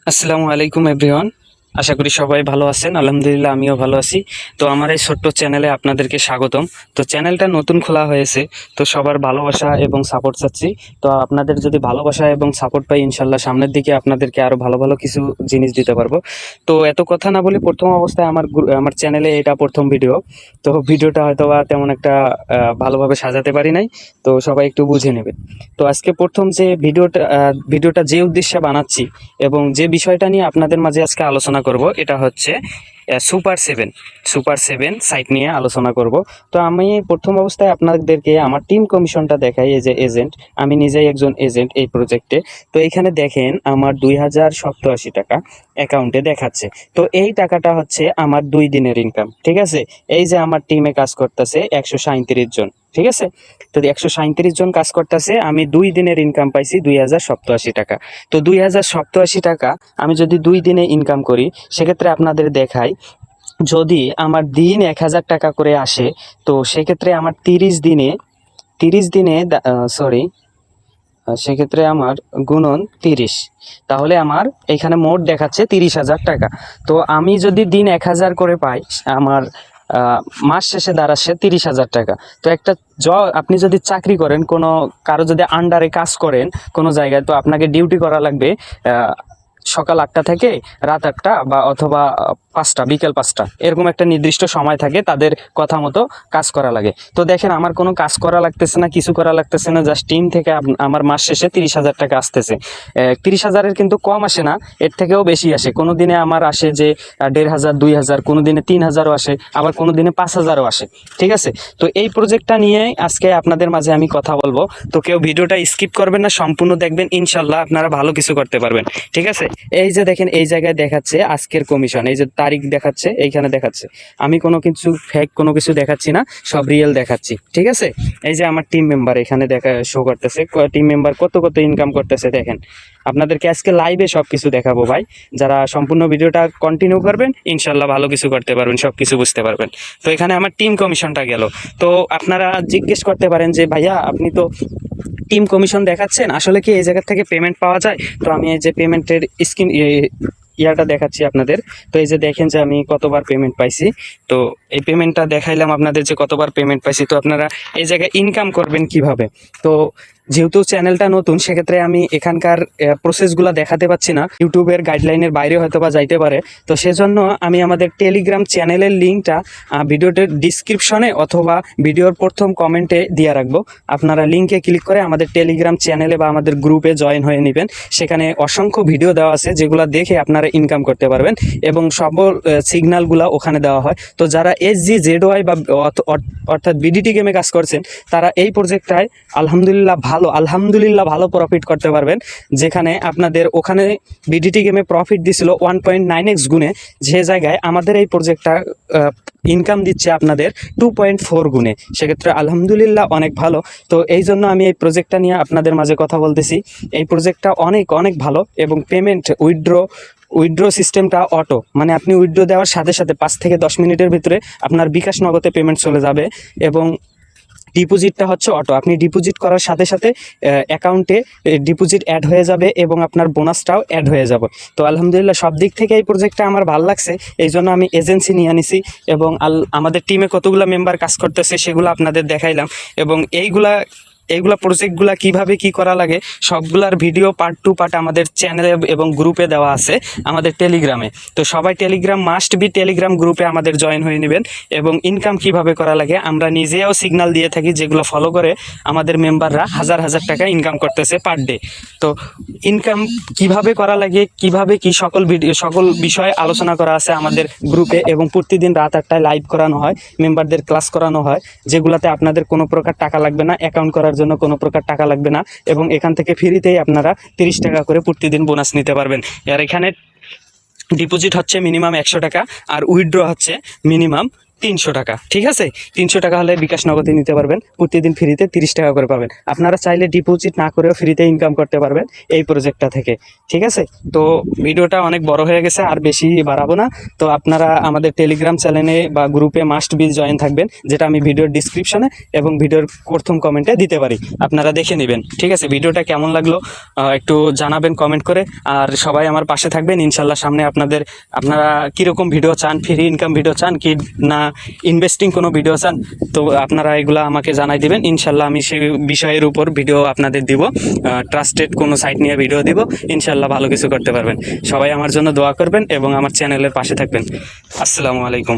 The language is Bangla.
আসসালামু আলাইকুম এভরিওয়ান। আশা করি সবাই ভালো আছেন। আলহামদুলিল্লাহ আমিও ভালো আছি। তো আমার এই ছোট্ট চ্যানেলে আপনাদেরকে স্বাগতম। তো চ্যানেলটা নতুন খোলা হয়েছে, তো সবার ভালোবাসা এবং সাপোর্ট চাচ্ছি। তো আপনাদের যদি ভালোবাসা এবং সাপোর্ট পাই, ইনশাল্লাহ সামনের দিকে আপনাদেরকে আরো ভালো ভালো কিছু জিনিস দিতে পারবো। তো এত কথা না বলে প্রথম অবস্থায় আমার চ্যানেলে এটা প্রথম ভিডিও। তো ভিডিওটা হয়তো বা তেমন একটা ভালোভাবে সাজাতে পারি নাই, তো সবাই একটু বুঝে নেবে। তো আজকে প্রথম যে ভিডিওটা যে উদ্দেশ্যে বানাচ্ছি এবং যে বিষয়টা নিয়ে আপনাদের মাঝে আজকে আলোচনা করব, এটা হচ্ছে সুপার সেভেন সাইট নিয়ে আলোচনা করব। তো আমি প্রথম অবস্থায় আপনাদেরকে আমার টিম কমিশনটা দেখাই। এই যে এজেন্ট, আমি নিজেই একজন এজেন্ট এই প্রজেক্টে। তো এখানে দেখেন আমার 2087 টাকা অ্যাকাউন্টে দেখাচ্ছে। তো এই টাকাটা হচ্ছে আমার 2 দিনের ইনকাম, ঠিক আছে। এই যে আমার টিমে কাজ করতেছে 137 জন, ঠিক আছে। তো 137 জন কাজ করতেছে, আমি 2 দিনের ইনকাম পাইছি 2087 টাকা। তো 2087 টাকা আমি যদি 2 দিনে ইনকাম করি, সেক্ষেত্রে আপনাদের দেখাই, যদি আমার দিন 1000 টাকা করে আসে, তো সেক্ষেত্রে আমার 30 দিনে সরি, সেক্ষেত্রে আমার গুণন 30, তাহলে আমার এখানে মোট দেখাচ্ছে 30,000 টাকা। তো আমি যদি দিন 1000 করে পাই, আমার মাস শেষে দাঁড়াচ্ছে 30,000 টাকা। তো একটা আপনি যদি চাকরি করেন, কোনো কারো যদি আন্ডারে কাজ করেন কোনো জায়গায়, তো আপনাকে ডিউটি করা লাগবে সকাল 8টা থেকে রাত 8টা, বা অথবা 5টা, বিকেল 5টা, এরকম একটা নির্দিষ্ট সময় থাকে, তাদের কথা মতো কাজ করা লাগে। তো দেখেন আমার কোনো কাজ করা লাগতেছে না, কিছু করা লাগতেছে না, জাস্ট টিম থেকে আমার মাস শেষে 30,000 টাকা আসতেছে। 30,000-এর কিন্তু কম আসে না, এর থেকেও বেশি আসে। কোনো দিনে আমার আসে যে 1,500, 2,000, কোনো দিনে 3,000-ও আসে, আবার কোনো দিনে 5,000-ও আসে, ঠিক আছে। তো এই প্রজেক্টটা নিয়ে আজকে আপনাদের মাঝে আমি কথা বলবো। তো কেউ ভিডিওটা স্কিপ করবেন না, সম্পূর্ণ দেখবেন, ইনশাল্লাহ আপনারা ভালো কিছু করতে পারবেন, ঠিক আছে। এই যে দেখেন, এই জায়গায় দেখাচ্ছে আজকের কমিশন, এই যে তারিখ দেখাচ্ছে, এইখানে দেখাচ্ছে। আমি কোনো কিছু ফেক কোনো কিছু দেখাচ্ছি না, সব রিয়েল দেখাচ্ছি, ঠিক আছে। এই যে আমার টিম মেম্বার এখানে শো করতেছে, টিম মেম্বার কত কত ইনকাম করতেছে দেখেন। আপনাদেরকে আজকে লাইভে সবকিছু দেখাবো ভাই। যারা সম্পূর্ণ ভিডিওটা কন্টিনিউ করবেন, ইনশাল্লাহ ভালো কিছু করতে পারবেন, সবকিছু বুঝতে পারবেন। তো এখানে আমার টিম কমিশনটা গেল। তো আপনারা জিজ্ঞেস করতে পারেন যে ভাইয়া, আপনি তো টিম কমিশন দেখাচ্ছেন, আসলে কি এই জায়গা থেকে পেমেন্ট পাওয়া যায়? তো আমি এই যে পেমেন্টের স্ক্রিন ইয়াটা দেখাচ্ছি আপনাদের। তো এই যে দেখেন যে আমি কতবার পেমেন্ট পাইছি। তো এই পেমেন্টটা দেখাইলাম আপনাদের যে কতবার পেমেন্ট পাইছি। তো আপনারা এই জায়গায় ইনকাম করবেন কিভাবে? তো যেহেতু চ্যানেলটা নতুন, সেক্ষেত্রে আমি এখানকার প্রসেসগুলো দেখাতে পাচ্ছি না, ইউটিউবের গাইডলাইনের বাইরে হয়তো বা যাইতে পারে। তো সেজন্য আমি আমাদের টেলিগ্রাম চ্যানেলের লিঙ্কটা ভিডিওটির ডিসক্রিপশনে অথবা ভিডিওর প্রথম কমেন্টে দিয়ে রাখবো। আপনারা লিঙ্কে ক্লিক করে আমাদের টেলিগ্রাম চ্যানেলে বা আমাদের গ্রুপে জয়েন হয়ে নেবেন। সেখানে অসংখ্য ভিডিও দেওয়া আছে, যেগুলো দেখে আপনারা ইনকাম করতে পারবেন, এবং সকল সিগন্যালগুলো ওখানে দেওয়া হয়। তো যারা SGZY বা অর্থাৎ BDT গেমে কাজ করছেন, তারা এই প্রজেক্টটায় আলহামদুলিল্লাহ ভালো প্রফিট করতে পারবেন। যেখানে আপনাদের ওখানে BDT গেমে প্রফিট দিছিল 1.9x গুণে, যে জায়গায় আমাদের এই প্রজেক্টটা ইনকাম দিচ্ছে আপনাদের 2.4 গুণে। সেক্ষেত্রে আলহামদুলিল্লাহ অনেক ভালো। তো এই জন্য আমি এই প্রজেক্টটা নিয়ে আপনাদের মাঝে কথা বলতেছি। এই প্রজেক্টটা অনেক অনেক ভালো, এবং পেমেন্ট উইথড্র সিস্টেমটা অটো, মানে আপনি উইথড্র দেওয়ার সাথে সাথে 5 থেকে 10 মিনিটের ভিতরে আপনার বিকাশ নগদে পেমেন্ট চলে যাবে। এবং ডিপোজিটটা হচ্ছে অটো, আপনি ডিপোজিট করার সাথে সাথে অ্যাকাউন্টে ডিপোজিট অ্যাড হয়ে যাবে, এবং আপনার বোনাসটাও অ্যাড হয়ে যাবে। তো আলহামদুলিল্লাহ সব দিক থেকে এই প্রজেক্টটা আমার ভালো লাগছে, এই জন্য আমি এজেন্সি নিয়ে আনিছি। এবং আমাদের টিমে কতগুলো মেম্বার কাজ করতেছে সেগুলো আপনাদের দেখাইলাম। এবং এইগুলা প্রজেক্টগুলা কিভাবে কি করা লাগে, সবগুলার ভিডিও পার্ট টু পার্ট আমাদের চ্যানেলে এবং গ্রুপে দেওয়া আছে আমাদের টেলিগ্রামে। তো সবাই টেলিগ্রাম গ্রুপে আমাদের জয়েন হয়ে নেবেন। এবং ইনকাম কিভাবে করা লাগে আমরা নিজেও সিগন্যাল দিয়ে থাকি, যেগুলো ফলো করে আমাদের মেম্বাররা হাজার হাজার টাকা ইনকাম করতেছে পার ডে। তো ইনকাম কিভাবে করা লাগে, কিভাবে কি সকল বিষয়ে আলোচনা করা আছে আমাদের গ্রুপে, এবং প্রতিদিন রাত 8টায় লাইভ করানো হয়, মেম্বারদের ক্লাস করানো হয়, যেগুলাতে আপনাদের কোনো প্রকার টাকা লাগবে না, অ্যাকাউন্ট করার জন্য কোনো প্রকার টাকা লাগবে না, এবং এখান থেকে ফ্রিতেই আপনারা 30 টাকা করে প্রতিদিন বোনাস নিতে পারবেন। আর এখানে ডিপোজিট হচ্ছে মিনিমাম 100 টাকা, আর উইথড্র হচ্ছে মিনিমাম 300 টাকা, ঠিক আছে? 300 টাকা হলে বিকাশ নগদে নিতে পারবেন, প্রতিদিন ফ্রিতে 30 টাকা করে পাবেন। আপনারা চাইলে ডিপোজিট না করেও ফ্রিতে ইনকাম করতে পারবেন এই প্রজেক্টটা থেকে, ঠিক আছে? তো ভিডিওটা অনেক বড় হয়ে গেছে, আর বেশি বাড়াবো না। তো আপনারা আমাদের টেলিগ্রাম চ্যানেলে বা গ্রুপে মাস্ট বি জয়েন থাকবেন, যেটা আমি ভিডিওর ডিসক্রিপশনে এবং ভিডিওর প্রথম কমেন্টে দিতে পারি, আপনারা দেখে নেবেন, ঠিক আছে? ভিডিওটা কেমন লাগলো একটু জানাবেন কমেন্ট করে। আর সবাই আমার পাশে থাকবেন ইনশাল্লাহ। সামনে আপনারা কীরকম ভিডিও চান, ফ্রি ইনকাম ভিডিও চান কি না ইনভেস্টিং কোনো ভিডিও চান, তো আপনারা এগুলো আমাকে জানাই দিবেন। ইনশাল্লাহ আমি সেই বিষয়ের উপর ভিডিও আপনাদের দিব, ট্রাস্টেড কোনো সাইট নিয়ে ভিডিও দিব। ইনশাল্লাহ ভালো কিছু করতে পারবেন। সবাই আমার জন্য দোয়া করবেন এবং আমার চ্যানেলের পাশে থাকবেন। আসসালামু আলাইকুম।